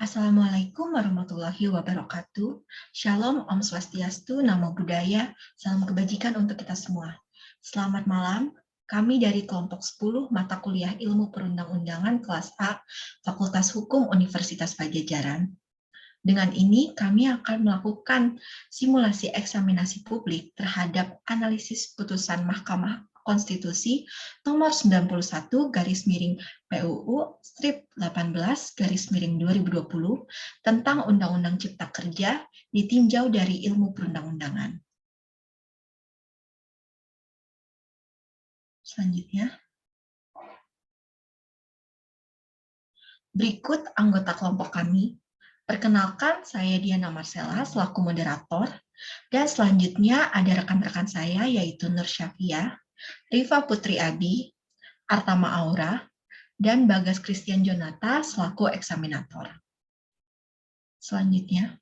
Assalamualaikum warahmatullahi wabarakatuh. Shalom, Om Swastiastu, Namo Buddhaya, salam kebajikan untuk kita semua. Selamat malam, kami dari kelompok 10 mata kuliah Ilmu Perundang-undangan kelas A, Fakultas Hukum Universitas Pajajaran. Dengan ini, kami akan melakukan simulasi eksaminasi publik terhadap analisis putusan Mahkamah Konstitusi nomor 91 garis miring PUU strip 18 garis miring 2020 tentang Undang-Undang Cipta Kerja ditinjau dari ilmu perundang-undangan. Selanjutnya, berikut anggota kelompok kami. Perkenalkan, saya Diana Marcella selaku moderator, dan selanjutnya ada rekan-rekan saya yaitu Nur Syafia, Riva Putri Abi, Artama Aura, dan Bagas Christian Jonata selaku eksaminator. Selanjutnya,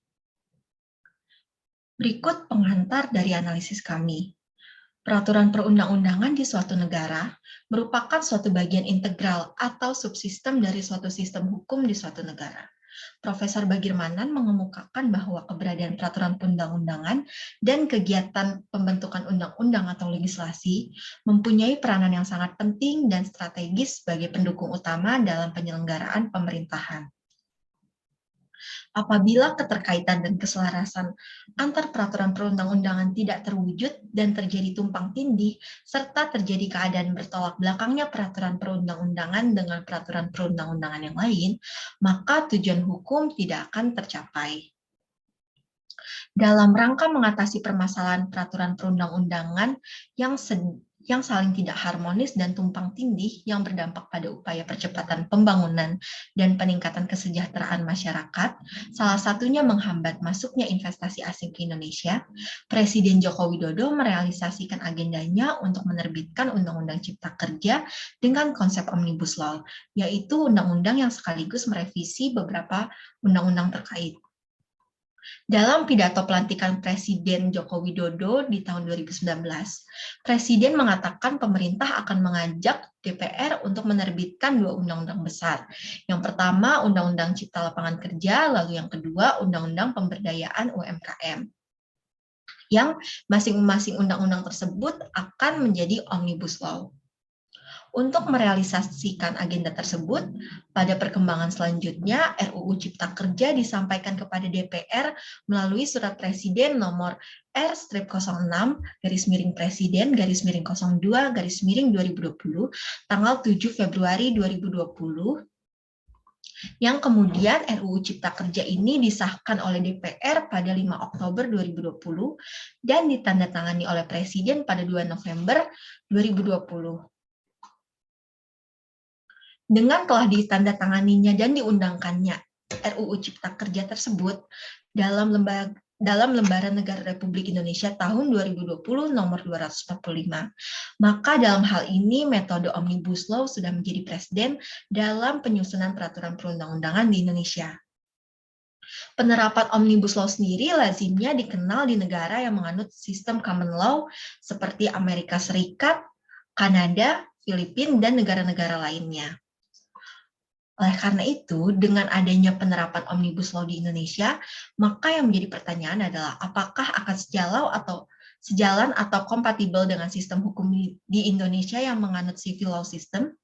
berikut pengantar dari analisis kami. Peraturan perundang-undangan di suatu negara merupakan suatu bagian integral atau subsistem dari suatu sistem hukum di suatu negara. Profesor Bagirmanan mengemukakan bahwa keberadaan peraturan perundang-undangan dan kegiatan pembentukan undang-undang atau legislasi mempunyai peranan yang sangat penting dan strategis sebagai pendukung utama dalam penyelenggaraan pemerintahan. Apabila keterkaitan dan keselarasan antar peraturan perundang-undangan tidak terwujud dan terjadi tumpang tindih, serta terjadi keadaan bertolak belakangnya peraturan perundang-undangan dengan peraturan perundang-undangan yang lain, maka tujuan hukum tidak akan tercapai. Dalam rangka mengatasi permasalahan peraturan perundang-undangan yang saling tidak harmonis dan tumpang tindih yang berdampak pada upaya percepatan pembangunan dan peningkatan kesejahteraan masyarakat, salah satunya menghambat masuknya investasi asing ke Indonesia, Presiden Joko Widodo merealisasikan agendanya untuk menerbitkan Undang-Undang Cipta Kerja dengan konsep Omnibus Law, yaitu undang-undang yang sekaligus merevisi beberapa undang-undang terkait. Dalam pidato pelantikan Presiden Joko Widodo di tahun 2019, Presiden mengatakan pemerintah akan mengajak DPR untuk menerbitkan dua undang-undang besar. Yang pertama, Undang-Undang Cipta Lapangan Kerja, lalu yang kedua, Undang-Undang Pemberdayaan UMKM. Yang masing-masing undang-undang tersebut akan menjadi Omnibus Law. Untuk merealisasikan agenda tersebut, pada perkembangan selanjutnya, RUU Cipta Kerja disampaikan kepada DPR melalui Surat Presiden nomor R-06 garis miring Presiden garis miring 02 garis miring 2020 tanggal 7 Februari 2020 yang kemudian RUU Cipta Kerja ini disahkan oleh DPR pada 5 Oktober 2020 dan ditandatangani oleh Presiden pada 2 November 2020. Dengan telah ditandatanganinya dan diundangkannya RUU Cipta Kerja tersebut dalam Lembaran Negara Republik Indonesia tahun 2020 nomor 245. Maka dalam hal ini metode Omnibus Law sudah menjadi presiden dalam penyusunan peraturan perundang-undangan di Indonesia. Penerapan Omnibus Law sendiri lazimnya dikenal di negara yang menganut sistem common law seperti Amerika Serikat, Kanada, Filipina, dan negara-negara lainnya. Oleh karena itu, dengan adanya penerapan Omnibus Law di Indonesia, maka yang menjadi pertanyaan adalah apakah akan sejalan atau kompatibel dengan sistem hukum di Indonesia yang menganut civil law system?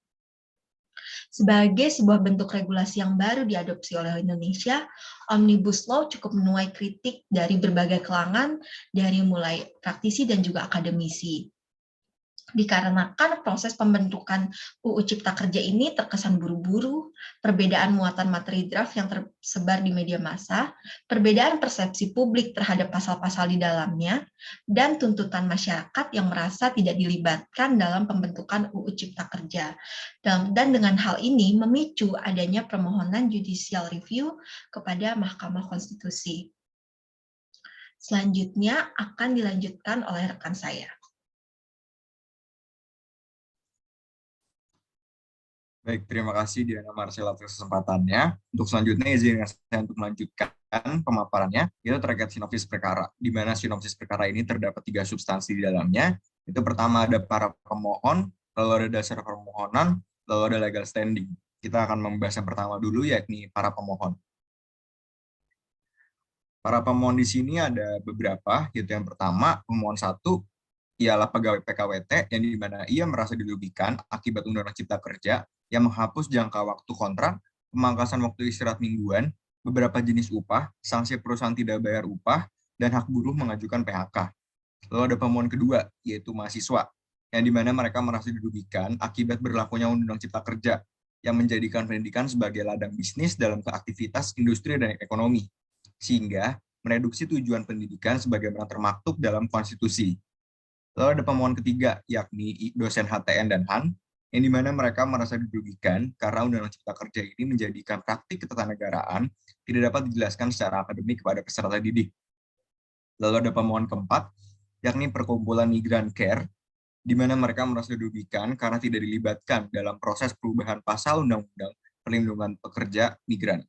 Sebagai sebuah bentuk regulasi yang baru diadopsi oleh Indonesia, Omnibus Law cukup menuai kritik dari berbagai kalangan, dari mulai praktisi dan juga akademisi. Dikarenakan proses pembentukan UU Cipta Kerja ini terkesan buru-buru, perbedaan muatan materi draft yang tersebar di media massa, perbedaan persepsi publik terhadap pasal-pasal di dalamnya, dan tuntutan masyarakat yang merasa tidak dilibatkan dalam pembentukan UU Cipta Kerja. Dan dengan hal ini memicu adanya permohonan judicial review kepada Mahkamah Konstitusi. Selanjutnya akan dilanjutkan oleh rekan saya. Baik, terima kasih Diana Marcella atas kesempatannya. Untuk selanjutnya izinkan saya untuk melanjutkan pemaparannya, itu terkait sinopsis perkara, di mana sinopsis perkara ini terdapat 3 substansi di dalamnya. Itu pertama ada para pemohon, lalu ada dasar permohonan, lalu ada legal standing. Kita akan membahas yang pertama dulu, yakni para pemohon. Para pemohon di sini ada beberapa, yaitu yang pertama, pemohon 1 ialah pegawai PKWT yang di mana ia merasa dirugikan akibat Undang-Undang Cipta Kerja yang menghapus jangka waktu kontrak, pemangkasan waktu istirahat mingguan, beberapa jenis upah, sanksi perusahaan tidak bayar upah, dan hak buruh mengajukan PHK. Lalu ada pemohon kedua, yaitu mahasiswa, yang di mana mereka merasa dirugikan akibat berlakunya Undang-Undang Cipta Kerja yang menjadikan pendidikan sebagai ladang bisnis dalam aktivitas industri dan ekonomi, sehingga mereduksi tujuan pendidikan sebagaimana termaktub dalam konstitusi. Lalu ada pemohon ketiga, yakni dosen HTN dan HAN, yang di mana mereka merasa dirugikan karena Undang-Undang Cipta Kerja ini menjadikan praktik ketatanegaraan tidak dapat dijelaskan secara akademik kepada peserta didik. Lalu ada pemohon keempat, yakni perkumpulan Migran Care, di mana mereka merasa dirugikan karena tidak dilibatkan dalam proses perubahan pasal Undang-Undang Perlindungan Pekerja Migran.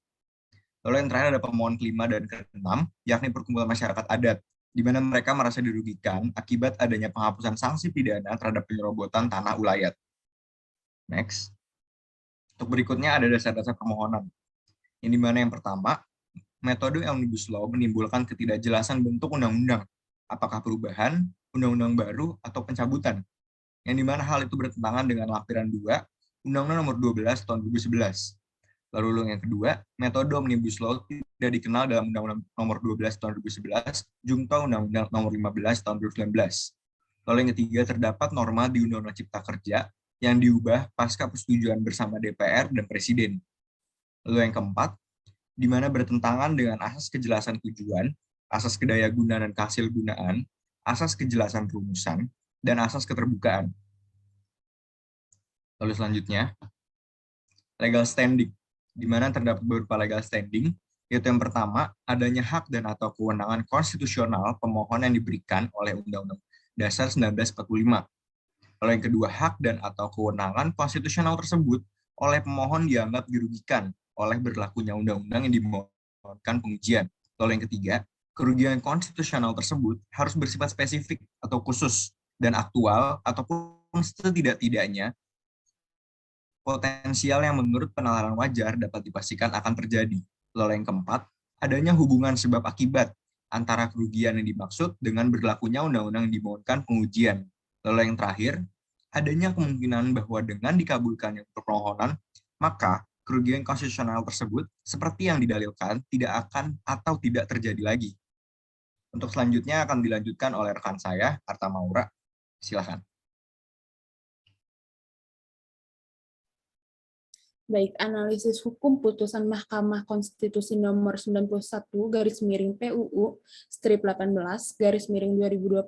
Lalu yang terakhir ada pemohon kelima dan keenam, yakni perkumpulan masyarakat adat, di mana mereka merasa dirugikan akibat adanya penghapusan sanksi pidana terhadap penyerobotan tanah ulayat. Next. Untuk berikutnya ada dasar-dasar permohonan. Yang di mana yang pertama, metode Omnibus Law menimbulkan ketidakjelasan bentuk undang-undang, apakah perubahan, undang-undang baru, atau pencabutan. Yang di mana hal itu bertentangan dengan lampiran 2, Undang-Undang Nomor 12 Tahun 2011. Lalu yang kedua, metode Omnibus Law tidak dikenal dalam Undang-Undang Nomor 12 Tahun 2011, Junto Undang-Undang Nomor 15 Tahun 2019. Lalu yang ketiga, terdapat norma di Undang-Undang Cipta Kerja yang diubah pasca persetujuan bersama DPR dan Presiden. Lalu yang keempat, di mana bertentangan dengan asas kejelasan tujuan, asas kedayagunaan dan kehasilgunaan, asas kejelasan rumusan, dan asas keterbukaan. Lalu selanjutnya, legal standing, di mana terdapat beberapa legal standing, yaitu yang pertama, adanya hak dan atau kewenangan konstitusional pemohon yang diberikan oleh Undang-Undang Dasar 1945. Lalu yang kedua, hak dan atau kewenangan konstitusional tersebut oleh pemohon dianggap dirugikan oleh berlakunya undang-undang yang dimohonkan pengujian. Lalu yang ketiga, kerugian konstitusional tersebut harus bersifat spesifik atau khusus dan aktual ataupun setidak-tidaknya potensial yang menurut penalaran wajar dapat dipastikan akan terjadi. Lalu yang keempat, adanya hubungan sebab akibat antara kerugian yang dimaksud dengan berlakunya undang-undang yang dimohonkan pengujian. Lalu yang terakhir, adanya kemungkinan bahwa dengan dikabulkannya permohonan, maka kerugian konstitusional tersebut seperti yang didalilkan tidak akan atau tidak terjadi lagi. Untuk selanjutnya akan dilanjutkan oleh rekan saya, Arta Maura. Silakan. Baik, analisis hukum putusan Mahkamah Konstitusi nomor 91 garis miring PUU strip 18 garis miring 2020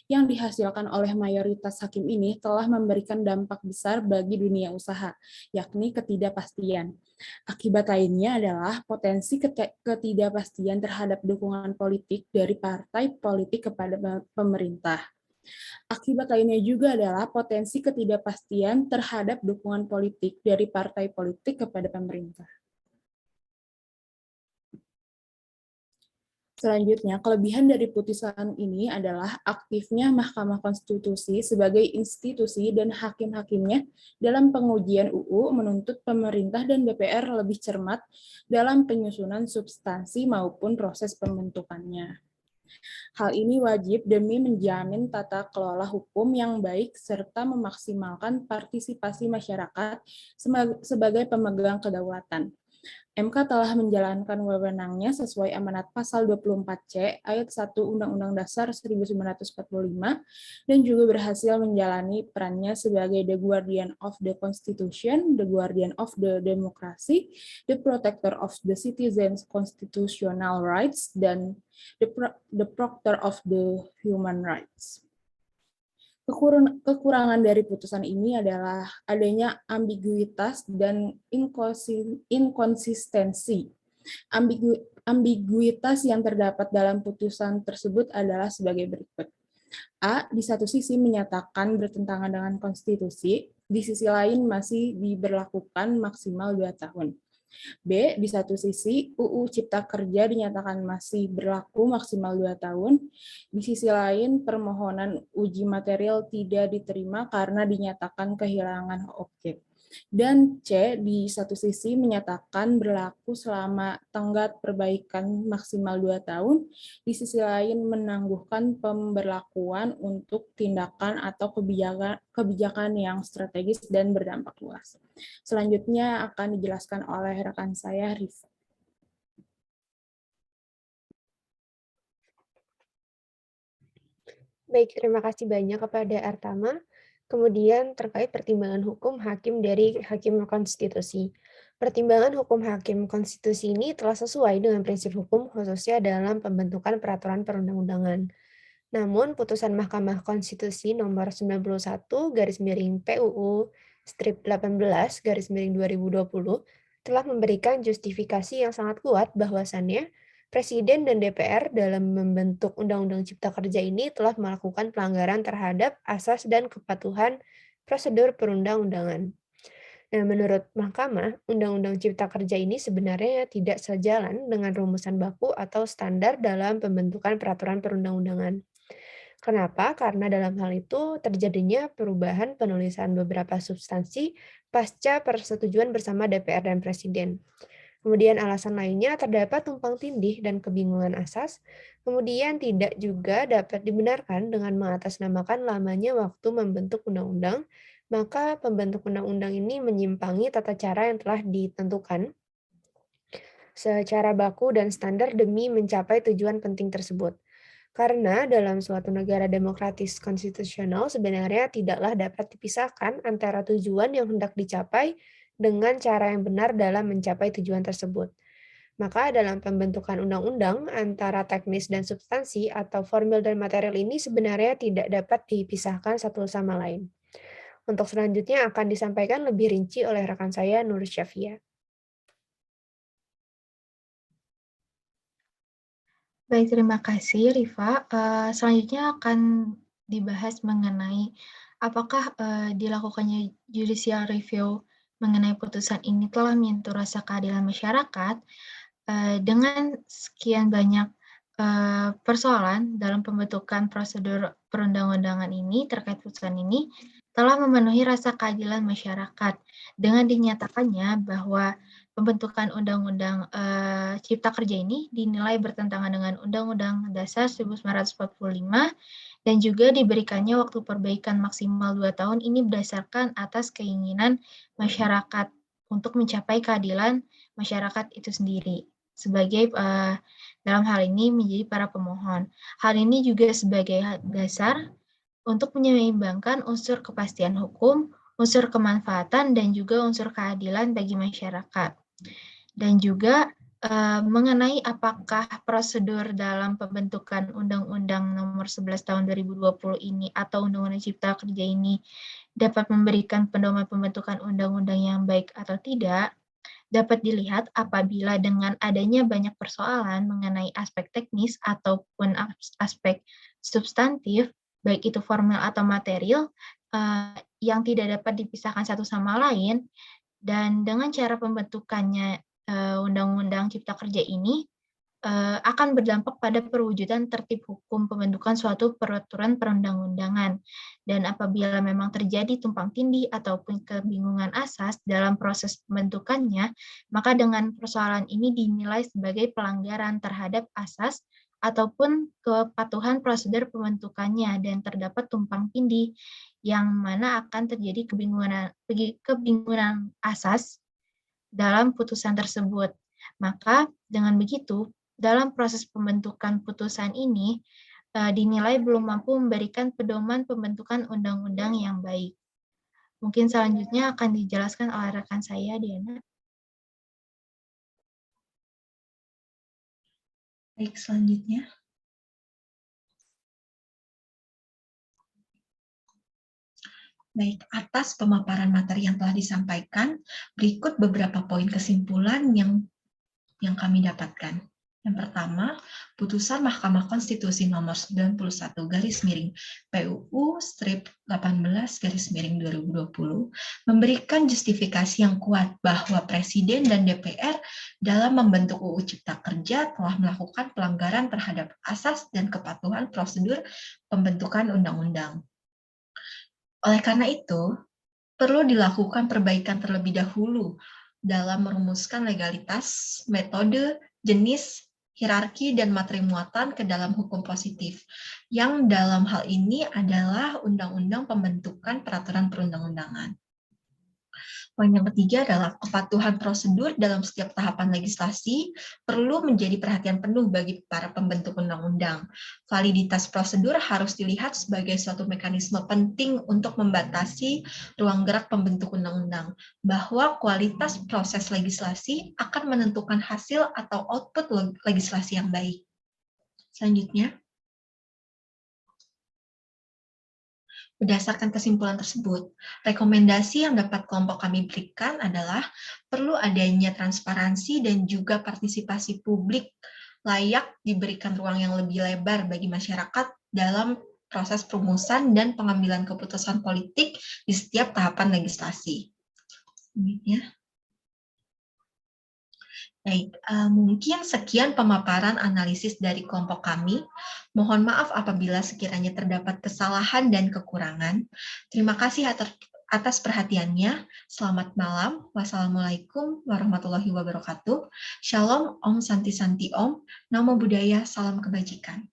yang dihasilkan oleh mayoritas hakim ini telah memberikan dampak besar bagi dunia usaha, yakni ketidakpastian. Akibat lainnya adalah potensi ketidakpastian terhadap dukungan politik dari partai politik kepada pemerintah. Akibat lainnya juga adalah potensi ketidakpastian terhadap dukungan politik dari partai politik kepada pemerintah. Selanjutnya, kelebihan dari putusan ini adalah aktifnya Mahkamah Konstitusi sebagai institusi dan hakim-hakimnya dalam pengujian UU menuntut pemerintah dan DPR lebih cermat dalam penyusunan substansi maupun proses pembentukannya. Hal ini wajib demi menjamin tata kelola hukum yang baik serta memaksimalkan partisipasi masyarakat sebagai pemegang kedaulatan. MK telah menjalankan wewenangnya sesuai amanat pasal 24C ayat 1 Undang-Undang Dasar 1945 dan juga berhasil menjalani perannya sebagai the guardian of the Constitution, the guardian of the democracy, the protector of the citizens' constitutional rights, dan the proctor of the human rights. Kekurangan dari putusan ini adalah adanya ambiguitas dan inkonsistensi. Ambiguitas yang terdapat dalam putusan tersebut adalah sebagai berikut. A, di satu sisi menyatakan bertentangan dengan konstitusi, di sisi lain masih diberlakukan maksimal 2 tahun. B, di satu sisi UU Cipta Kerja dinyatakan masih berlaku maksimal 2 tahun, di sisi lain permohonan uji material tidak diterima karena dinyatakan kehilangan objek. Dan C, di satu sisi menyatakan berlaku selama tenggat perbaikan maksimal 2 tahun, di sisi lain menangguhkan pemberlakuan untuk tindakan atau kebijakan yang strategis dan berdampak luas. Selanjutnya akan dijelaskan oleh rekan saya, Rifa. Baik, terima kasih banyak kepada Artama. Kemudian terkait pertimbangan hukum hakim dari Hakim Konstitusi. Pertimbangan hukum Hakim Konstitusi ini telah sesuai dengan prinsip hukum khususnya dalam pembentukan peraturan perundang-undangan. Namun, putusan Mahkamah Konstitusi nomor 91 garis miring PUU strip 18 garis miring 2020 telah memberikan justifikasi yang sangat kuat bahwasannya Presiden dan DPR dalam membentuk Undang-Undang Cipta Kerja ini telah melakukan pelanggaran terhadap asas dan kepatuhan prosedur perundang-undangan. Nah, menurut Mahkamah, Undang-Undang Cipta Kerja ini sebenarnya tidak sejalan dengan rumusan baku atau standar dalam pembentukan peraturan perundang-undangan. Kenapa? Karena dalam hal itu terjadinya perubahan penulisan beberapa substansi pasca persetujuan bersama DPR dan Presiden. Kemudian alasan lainnya terdapat tumpang tindih dan kebingungan asas, kemudian tidak juga dapat dibenarkan dengan mengatasnamakan lamanya waktu membentuk undang-undang, maka pembentuk undang-undang ini menyimpangi tata cara yang telah ditentukan secara baku dan standar demi mencapai tujuan penting tersebut. Karena dalam suatu negara demokratis konstitusional sebenarnya tidaklah dapat dipisahkan antara tujuan yang hendak dicapai dengan cara yang benar dalam mencapai tujuan tersebut. Maka dalam pembentukan undang-undang, antara teknis dan substansi atau formil dan material ini sebenarnya tidak dapat dipisahkan satu sama lain. Untuk selanjutnya akan disampaikan lebih rinci oleh rekan saya, Nur Syafia. Baik, terima kasih Rifa. Selanjutnya akan dibahas mengenai apakah dilakukannya judicial review mengenai putusan ini telah menyentuh rasa keadilan masyarakat dengan sekian banyak persoalan dalam pembentukan prosedur perundang-undangan ini terkait putusan ini telah memenuhi rasa keadilan masyarakat dengan dinyatakannya bahwa pembentukan Undang-Undang Cipta Kerja ini dinilai bertentangan dengan Undang-Undang Dasar 1945 dan juga diberikannya waktu perbaikan maksimal 2 tahun ini berdasarkan atas keinginan masyarakat untuk mencapai keadilan masyarakat itu sendiri sebagai dalam hal ini menjadi para pemohon. Hal ini juga sebagai dasar untuk menyeimbangkan unsur kepastian hukum, unsur kemanfaatan, dan juga unsur keadilan bagi masyarakat. Dan juga mengenai apakah prosedur dalam pembentukan Undang-Undang Nomor 11 Tahun 2020 ini atau Undang-Undang Cipta Kerja ini dapat memberikan pedoman pembentukan undang-undang yang baik atau tidak, dapat dilihat apabila dengan adanya banyak persoalan mengenai aspek teknis ataupun aspek substantif, baik itu formal atau material, yang tidak dapat dipisahkan satu sama lain, dan dengan cara pembentukannya Undang-Undang Cipta Kerja ini akan berdampak pada perwujudan tertib hukum pembentukan suatu peraturan perundang-undangan. Dan apabila memang terjadi tumpang tindih ataupun kebingungan asas dalam proses pembentukannya, maka dengan persoalan ini dinilai sebagai pelanggaran terhadap asas ataupun kepatuhan prosedur pembentukannya dan terdapat tumpang tindih yang mana akan terjadi kebingungan asas dalam putusan tersebut. Maka dengan begitu, dalam proses pembentukan putusan ini dinilai belum mampu memberikan pedoman pembentukan undang-undang yang baik. Mungkin selanjutnya akan dijelaskan oleh rekan saya, Diana. Baik, selanjutnya. Baik, atas pemaparan materi yang telah disampaikan, berikut beberapa poin kesimpulan yang kami dapatkan. Yang pertama, putusan Mahkamah Konstitusi nomor 91 garis miring PUU strip 18 garis miring 2020 memberikan justifikasi yang kuat bahwa Presiden dan DPR dalam membentuk UU Cipta Kerja telah melakukan pelanggaran terhadap asas dan kepatuhan prosedur pembentukan undang-undang. Oleh karena itu, perlu dilakukan perbaikan terlebih dahulu dalam merumuskan legalitas, metode, jenis, hierarki, dan materi muatan ke dalam hukum positif, yang dalam hal ini adalah Undang-Undang Pembentukan Peraturan Perundang-undangan. Poin yang ketiga adalah kepatuhan prosedur dalam setiap tahapan legislasi perlu menjadi perhatian penuh bagi para pembentuk undang-undang. Validitas prosedur harus dilihat sebagai suatu mekanisme penting untuk membatasi ruang gerak pembentuk undang-undang, bahwa kualitas proses legislasi akan menentukan hasil atau output legislasi yang baik. Selanjutnya, berdasarkan kesimpulan tersebut, rekomendasi yang dapat kelompok kami berikan adalah perlu adanya transparansi dan juga partisipasi publik layak diberikan ruang yang lebih lebar bagi masyarakat dalam proses perumusan dan pengambilan keputusan politik di setiap tahapan legislasi. Baik, mungkin sekian pemaparan analisis dari kelompok kami. Mohon maaf apabila sekiranya terdapat kesalahan dan kekurangan. Terima kasih atas perhatiannya. Selamat malam. Wassalamualaikum warahmatullahi wabarakatuh. Shalom, Om Santi Santi Om. Namo Buddhaya, salam kebajikan.